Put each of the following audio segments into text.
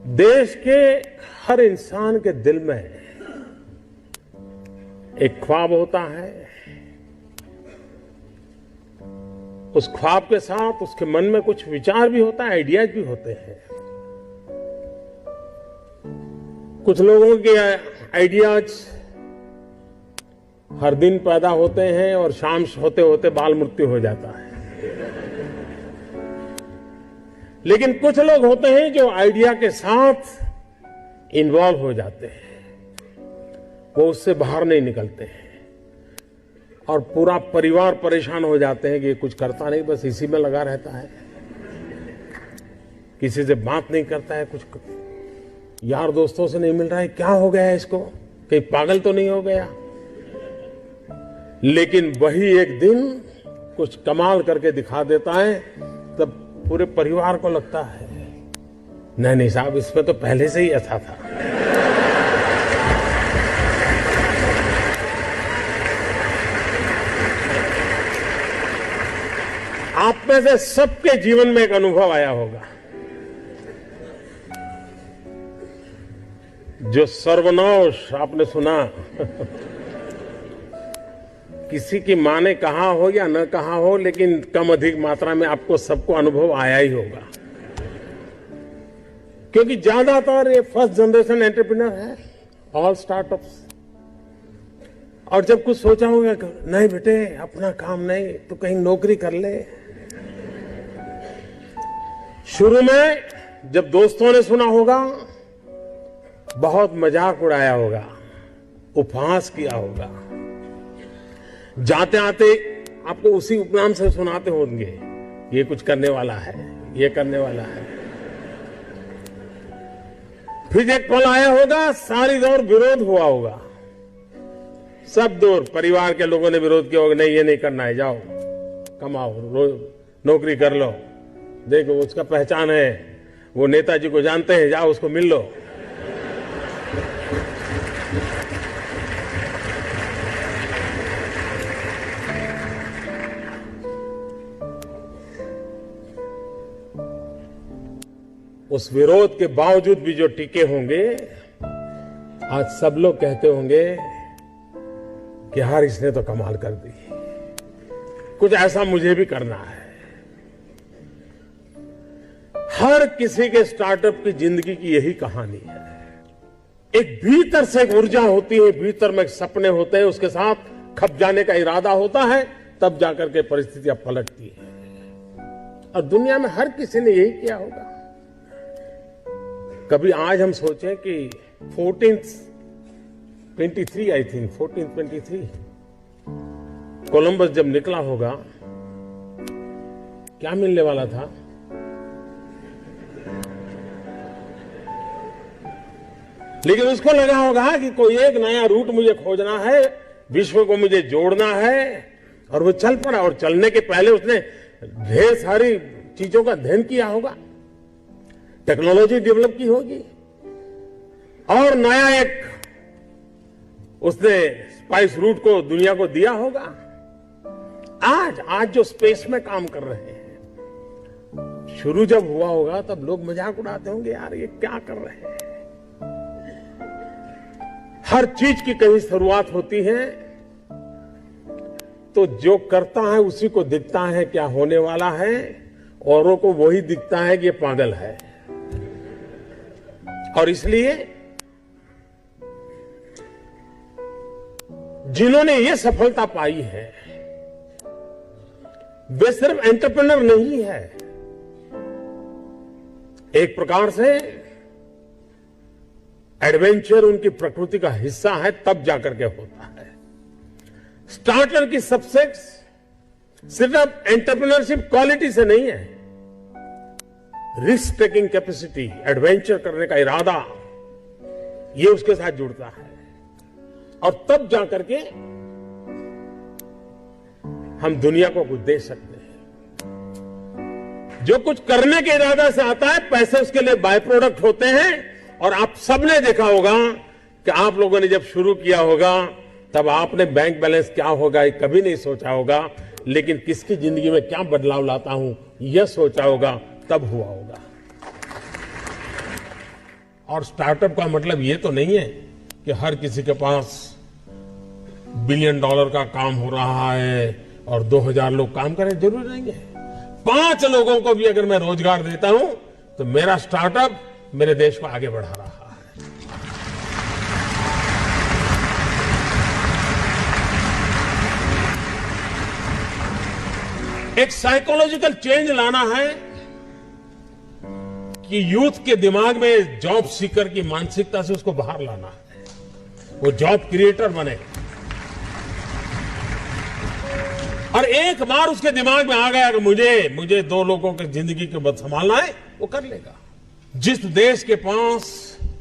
देश के हर इंसान के दिल में एक ख्वाब होता है। उस ख्वाब के साथ उसके मन में कुछ विचार भी होता है, आइडियाज भी होते हैं। कुछ लोगों के आइडियाज हर दिन पैदा होते हैं और शाम होते होते बाल मृत्यु हो जाता है। लेकिन कुछ लोग होते हैं जो आइडिया के साथ इन्वॉल्व हो जाते हैं, वो उससे बाहर नहीं निकलते हैं और पूरा परिवार परेशान हो जाते हैं कि ये कुछ करता नहीं, बस इसी में लगा रहता है, किसी से बात नहीं करता है, कुछ यार दोस्तों से नहीं मिल रहा है, क्या हो गया है इसको, कहीं पागल तो नहीं हो गया। लेकिन वही एक दिन कुछ कमाल करके दिखा देता है, तब पूरे परिवार को लगता है नहीं साहब, इसमें तो पहले से ही ऐसा था। आप में से सबके जीवन में एक अनुभव आया होगा, जो सर्वनाश आपने सुना। किसी की मां ने कहा हो या न कहा हो, लेकिन कम अधिक मात्रा में आपको सबको अनुभव आया ही होगा, क्योंकि ज्यादातर ये फर्स्ट जनरेशन एंटरप्रेन्योर है, ऑल स्टार्टअप्स। और जब कुछ सोचा होगा, नहीं बेटे अपना काम नहीं तो कहीं नौकरी कर ले। शुरू में जब दोस्तों ने सुना होगा, बहुत मजाक उड़ाया होगा, उपहास किया होगा, जाते आते आपको उसी उपनाम से सुनाते होंगे, ये कुछ करने वाला है, ये करने वाला है। फिर एक पल आया होगा, सारी दौर विरोध हुआ होगा, सब दौर परिवार के लोगों ने विरोध किया होगा, नहीं ये नहीं करना है, जाओ कमाओ, नौकरी कर लो, देखो उसका पहचान है, वो नेताजी को जानते हैं, जाओ उसको मिल लो। उस विरोध के बावजूद भी जो टिके होंगे, आज सब लोग कहते होंगे कि यार इसने तो कमाल कर दी, कुछ ऐसा मुझे भी करना है। हर किसी के स्टार्टअप की जिंदगी की यही कहानी है। एक भीतर से एक ऊर्जा होती है, भीतर में सपने होते हैं, उसके साथ खप जाने का इरादा होता है, तब जाकर के परिस्थितियां पलटती है। और दुनिया में हर किसी ने यही किया होगा। कभी आज हम सोचें कि 1423 आई थिंक 1423 कोलंबस जब निकला होगा, क्या मिलने वाला था? लेकिन उसको लगा होगा कि कोई एक नया रूट मुझे खोजना है, विश्व को मुझे जोड़ना है, और वो चल पड़ा। और चलने के पहले उसने ढेर सारी चीजों का अध्ययन किया होगा, टेक्नोलॉजी डेवलप की होगी, और नया एक उसने स्पाइस रूट को दुनिया को दिया होगा। आज जो स्पेस में काम कर रहे हैं, शुरू जब हुआ होगा तब लोग मजाक उड़ाते होंगे, यार ये क्या कर रहे हैं। हर चीज की कहीं शुरुआत होती है, तो जो करता है उसी को दिखता है क्या होने वाला है, औरों को वही दिखता है कि ये पागल है। और इसलिए जिन्होंने ये सफलता पाई है, वे सिर्फ एंटरप्रेन्योर नहीं है, एक प्रकार से एडवेंचर उनकी प्रकृति का हिस्सा है, तब जाकर के होता है। स्टार्टर की सक्सेस सिर्फ एंटरप्रेन्योरशिप क्वालिटी से नहीं है, रिस्क टेकिंग कैपेसिटी, एडवेंचर करने का इरादा, ये उसके साथ जुड़ता है। और तब जाकर के हम दुनिया को कुछ दे सकते हैं। जो कुछ करने के इरादा से आता है, पैसे उसके लिए बाय प्रोडक्ट होते हैं। और आप सबने देखा होगा कि आप लोगों ने जब शुरू किया होगा, तब आपने बैंक बैलेंस क्या होगा ये कभी नहीं सोचा होगा, लेकिन किसकी जिंदगी में क्या बदलाव लाता हूं यह सोचा होगा, तब हुआ होगा। और स्टार्टअप का मतलब ये तो नहीं है कि हर किसी के पास $1 बिलियन का काम हो रहा है और 2000 लोग काम करें, जरूरी नहीं है। 5 लोगों को भी अगर मैं रोजगार देता हूं तो मेरा स्टार्टअप मेरे देश को आगे बढ़ा रहा है। एक साइकोलॉजिकल चेंज लाना है कि यूथ के दिमाग में जॉब सीकर की मानसिकता से उसको बाहर लाना है, वो जॉब क्रिएटर बने। और एक बार उसके दिमाग में आ गया कि मुझे 2 लोगों की जिंदगी को बद संभालना है, वो कर लेगा। जिस देश के पास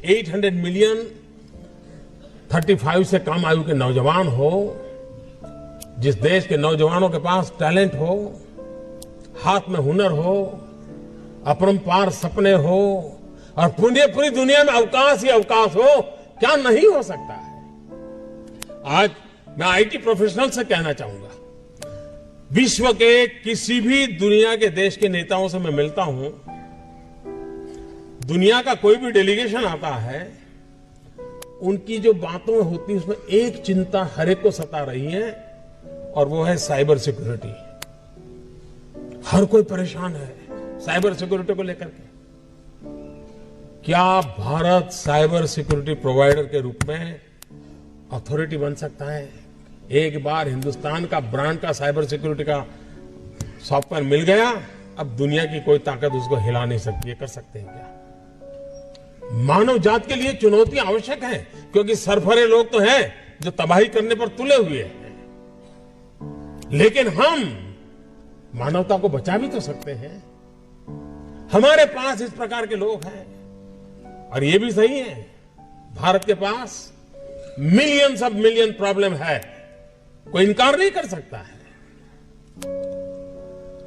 800 मिलियन 35 से कम आयु के नौजवान हो, जिस देश के नौजवानों के पास टैलेंट हो, हाथ में हुनर हो, अपरंपार सपने हो और पूरी दुनिया में अवकाश ही अवकाश हो, क्या नहीं हो सकता है। आज मैं आईटी प्रोफेशनल से कहना चाहूंगा, विश्व के किसी भी दुनिया के देश के नेताओं से मैं मिलता हूं, दुनिया का कोई भी डेलीगेशन आता है, उनकी जो बातों में होती है उसमें एक चिंता हर एक को सता रही है और वो है साइबर सिक्योरिटी। हर कोई परेशान है साइबर सिक्योरिटी को लेकर के। क्या भारत साइबर सिक्योरिटी प्रोवाइडर के रूप में अथॉरिटी बन सकता है? एक बार हिंदुस्तान का ब्रांड का साइबर सिक्योरिटी का सॉफ्टवेयर मिल गया, अब दुनिया की कोई ताकत उसको हिला नहीं सकती है। कर सकते हैं क्या? मानव जात के लिए चुनौती आवश्यक है, क्योंकि सरफरे लोग तो हैं जो तबाही करने पर तुले हुए हैं, लेकिन हम मानवता को बचा भी तो सकते हैं। हमारे पास इस प्रकार के लोग हैं और ये भी सही है, भारत के पास मिलियंस ऑफ मिलियन प्रॉब्लम है, कोई इनकार नहीं कर सकता है।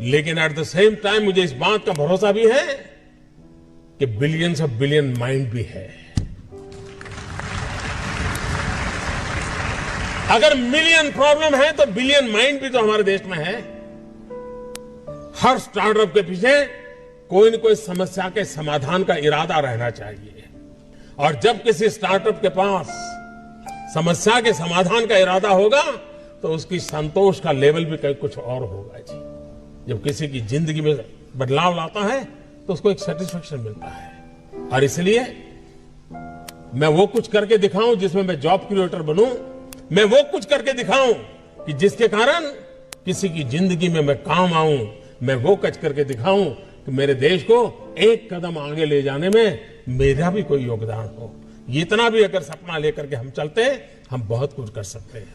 लेकिन एट द सेम टाइम मुझे इस बात का भरोसा भी है कि बिलियंस ऑफ बिलियन माइंड भी है। अगर मिलियन प्रॉब्लम है तो बिलियन माइंड भी तो हमारे देश में है। हर स्टार्टअप के पीछे कोई न कोई समस्या के समाधान का इरादा रहना चाहिए, और जब किसी स्टार्टअप के पास समस्या के समाधान का इरादा होगा तो उसकी संतोष का लेवल भी कहीं कुछ और होगा जी। जब किसी की जिंदगी में बदलाव लाता है तो उसको एक सेटिस्फेक्शन मिलता है। और इसलिए मैं वो कुछ करके दिखाऊं जिसमें मैं जॉब क्रिएटर बनूं, मैं वो कुछ करके दिखाऊं कि जिसके कारण किसी की जिंदगी में मैं काम आऊं, मैं वो कुछ करके दिखाऊं कि मेरे देश को एक कदम आगे ले जाने में मेरा भी कोई योगदान हो। इतना भी अगर सपना लेकर के हम चलते हैं, हम बहुत कुछ कर सकते हैं।